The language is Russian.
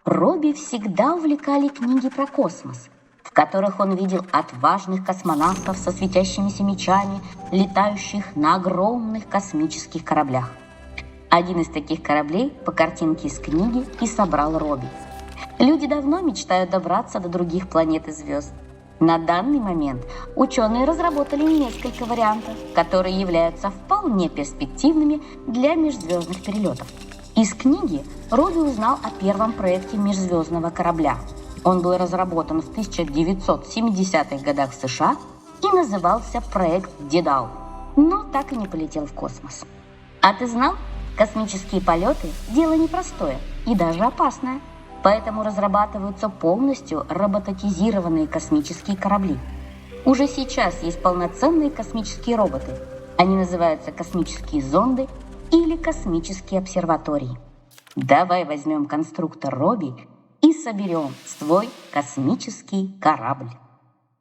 Робби всегда увлекали книги про космос, в которых он видел отважных космонавтов со светящимися мечами, летающих на огромных космических кораблях. Один из таких кораблей по картинке из книги и собрал Робби. Люди давно мечтают добраться до других планет и звезд. На данный момент ученые разработали несколько вариантов, которые являются вполне перспективными для межзвездных перелетов. Из книги Робби узнал о первом проекте межзвездного корабля. Он был разработан в 1970-х годах в США и назывался проект Дедал, но так и не полетел в космос. А ты знал? Космические полеты – дело непростое и даже опасное, поэтому разрабатываются полностью роботизированные космические корабли. Уже сейчас есть полноценные космические роботы. Они называются космические зонды или космические обсерватории. Давай возьмем конструктор Робби и соберем свой космический корабль.